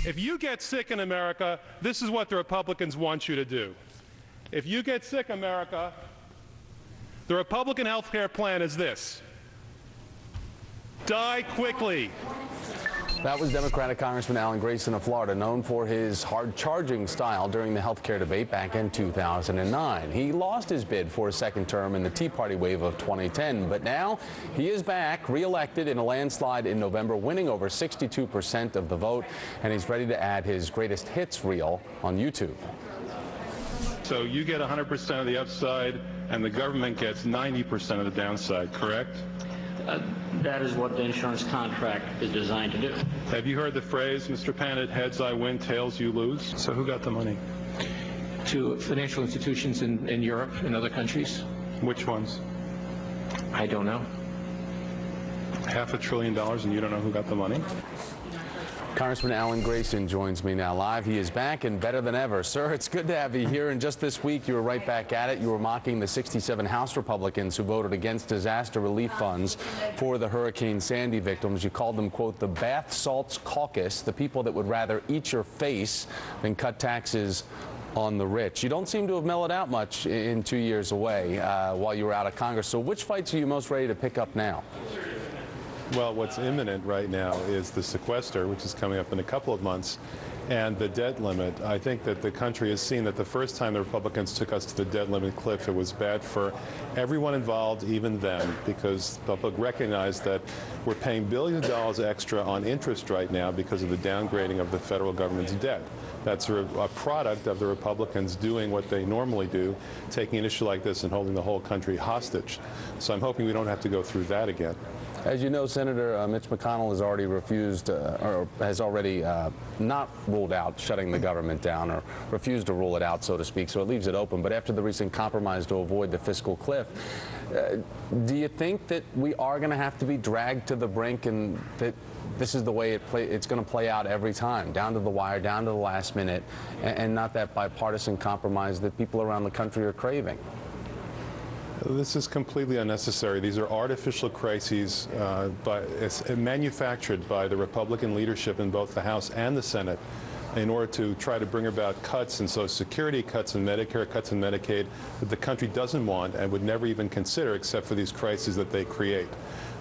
If you get sick in America, this is what the Republicans want you to do. If you get sick, America, the Republican health care plan is this: die quickly. That was Democratic Congressman Alan Grayson of Florida, known for his hard-charging style during the health care debate back in 2009. He lost his bid for a second term in the Tea Party wave of 2010, but now he is back, re-elected in a landslide in November, winning over 62% of the vote, and he's ready to add his greatest hits reel on YouTube. So you get 100% of the upside, and the government gets 90% of the downside, correct? That is what the insurance contract is designed to do. Have you heard the phrase, Mr. Panett, heads I win, tails you lose? So who got the money? To financial institutions in Europe and other countries. Which ones? I don't know. $500 billion and you don't know who got the money? Congressman Alan Grayson joins me now live. He is back and better than ever. Sir, it's good to have you here. And just this week, you were right back at it. You were mocking the 67 House Republicans who voted against disaster relief funds for the Hurricane Sandy victims. You called them, quote, the bath salts caucus, the people that would rather eat your face than cut taxes on the rich. You don't seem to have mellowed out much in 2 years away while you were out of Congress. So which fights are you most ready to pick up now? Well, what's imminent right now is the sequester, which is coming up in a couple of months, and the debt limit. I think that the country has seen that the first time the Republicans took us to the debt limit cliff, it was bad for everyone involved, even them, because the public recognized that we're paying billions of dollars extra on interest right now because of the downgrading of the federal government's debt. That's a product of the Republicans doing what they normally do, taking an issue like this and holding the whole country hostage. So I'm hoping we don't have to go through that again. As you know, Senator Mitch McConnell has already refused, or has already not ruled out shutting the government down, or refused to rule it out, so to speak, so it leaves it open. But after the recent compromise to avoid the fiscal cliff, do you think that we are going to have to be dragged to the brink, and that this is the way it's going to play out every time, down to the wire, down to the last minute, and not that bipartisan compromise that people around the country are craving? This is completely unnecessary. These are artificial crises manufactured by the Republican leadership in both the House and the Senate in order to try to bring about cuts in Social Security, cuts in Medicare, cuts in Medicaid that the country doesn't want and would never even consider except for these crises that they create.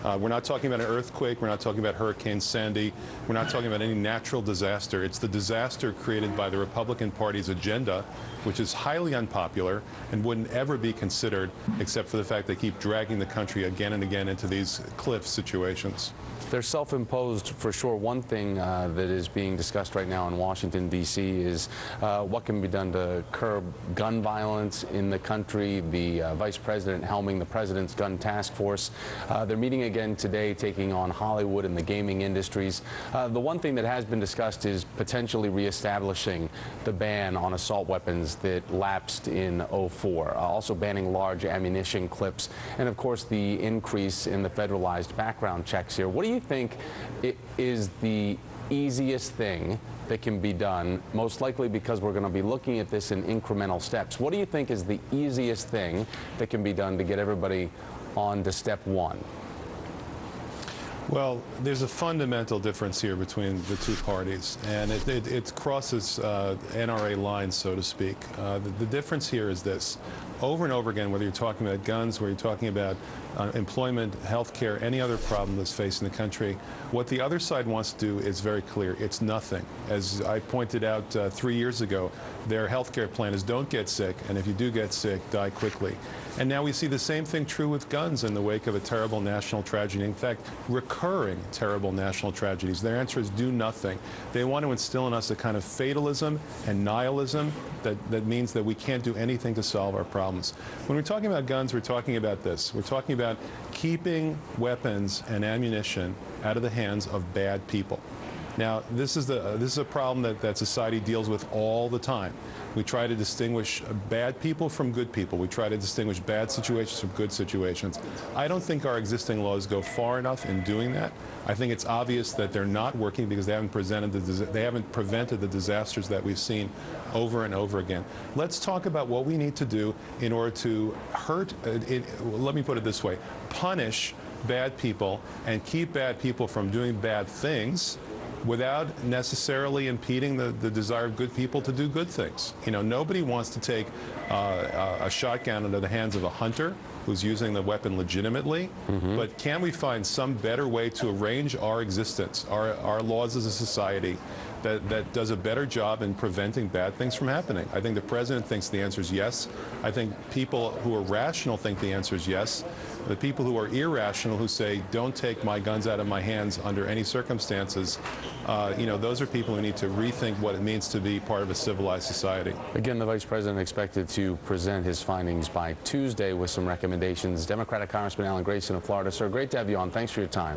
We're not talking about an earthquake. We're not talking about Hurricane Sandy. We're not talking about any natural disaster. It's the disaster created by the Republican Party's agenda, which is highly unpopular and wouldn't ever be considered except for the fact they keep dragging the country again and again into these cliff situations. They're self-imposed, for sure. One thing that is being discussed right now in Washington, D.C. is what can be done to curb gun violence in the country. The vice president helming the president's gun task force. They're meeting again today, taking on Hollywood and the gaming industries. The one thing that has been discussed is potentially reestablishing the ban on assault weapons that lapsed in '04. Also banning large ammunition clips. And, of course, the increase in the federalized background checks here. What do you think is the easiest thing that can be done, most likely because we're going to be looking at this in incremental steps? What do you think is the easiest thing that can be done to get everybody on to step one? Well, there's a fundamental difference here between the two parties, and it crosses NRA lines, so to speak. The difference here is this. Over and over again, whether you're talking about guns, whether you're talking about employment, health care, any other problem that's facing the country, what the other side wants to do is very clear. It's nothing. As I pointed out 3 years ago, their health care plan is don't get sick, and if you do get sick, die quickly. And now we see the same thing true with guns in the wake of a terrible national tragedy. In fact, recurring terrible national tragedies. Their answer is do nothing. They want to instill in us a kind of fatalism and nihilism that means that we can't do anything to solve our problems. When we're talking about guns, we're talking about this. We're talking about keeping weapons and ammunition out of the hands of bad people. Now, this is a problem that society deals with all the time. We try to distinguish bad people from good people. We try to distinguish bad situations from good situations. I don't think our existing laws go far enough in doing that. I think it's obvious that they're not working because they haven't prevented the disasters that we've seen over and over again. Let's talk about what we need to do in order to let me put it this way, punish bad people and keep bad people from doing bad things without necessarily impeding the desire of good people to do good things. You know, nobody wants to take a shotgun into the hands of a hunter who's using the weapon legitimately, but can we find some better way to arrange our existence, our laws as a society, that does a better job in preventing bad things from happening? I think the president thinks the answer is yes. I think people who are rational think the answer is yes. The people who are irrational, who say, don't take my guns out of my hands under any circumstances, you know, those are people who need to rethink what it means to be part of a civilized society. Again, the vice president expected to present his findings by Tuesday with some recommendations. Democratic Congressman Grayson of Florida. Sir, great to have you on. Thanks for your time.